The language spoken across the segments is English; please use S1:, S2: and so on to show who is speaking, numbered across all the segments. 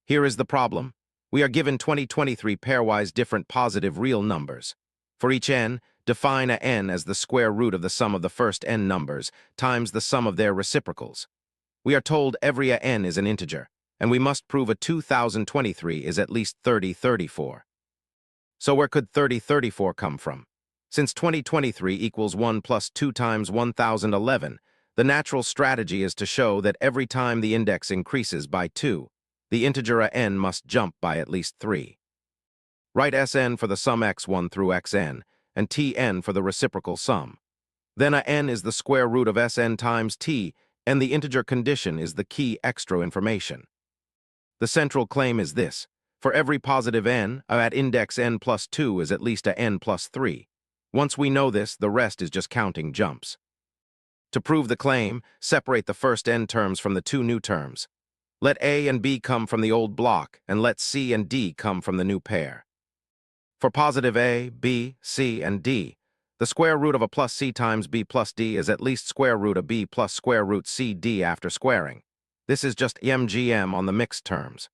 S1: Here is the problem. We are given 2023 pairwise different positive real numbers. For each n, define a n as the square root of the sum of the first n numbers times the sum of their reciprocals. We are told every a n is an integer, and we must prove a 2023 is at least 3034. So where could 3034 come from? Since 2023 equals 1 plus 2 times 1011, the natural strategy is to show that every time the index increases by 2, the integer a n must jump by at least 3. Write Sn for the sum x1 through xn, and Tn for the reciprocal sum. Then a n is the square root of Sn times t, and the integer condition is the key extra information. The central claim is this. For every positive n, a at index n plus 2 is at least a n plus 3. Once we know this, the rest is just counting jumps. To prove the claim, separate the first n terms from the two new terms. Let a and b come from the old block, and let c and d come from the new pair. For positive a, b, c, and d, the square root of a plus c times b plus d is at least square root of b plus square root c d after squaring. This is just mgm on the mixed terms.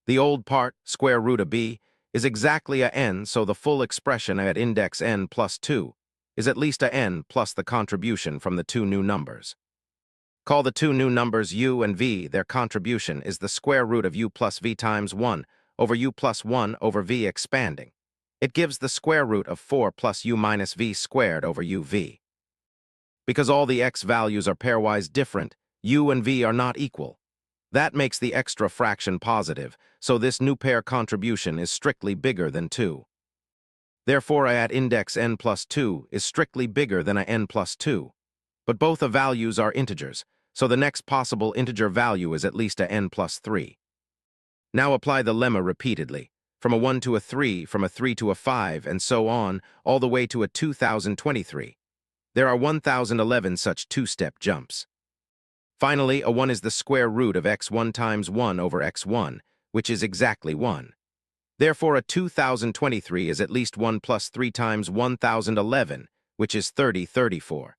S1: The old part, square root of b, is exactly a n, so the full expression at index n plus 2 is at least a n plus the contribution from the two new numbers. Call the two new numbers u and v. Their contribution is the square root of u plus v times 1 over u plus 1 over v expanding. It gives the square root of 4 plus u minus v squared over uv. Because all the x values are pairwise different, u and v are not equal. That makes the extra fraction positive, so this new pair contribution is strictly bigger than 2. Therefore, a at index n plus 2 is strictly bigger than a n plus 2. But both the values are integers, so the next possible integer value is at least a n plus 3. Now apply the lemma repeatedly, from a 1 to a 3, from a 3 to a 5, and so on, all the way to a 2023. There are 1011 such two-step jumps. Finally, a 1 is the square root of x1 times 1 over x1, which is exactly 1. Therefore, a 2023 is at least 1 plus 3 times 1011, which is 3034.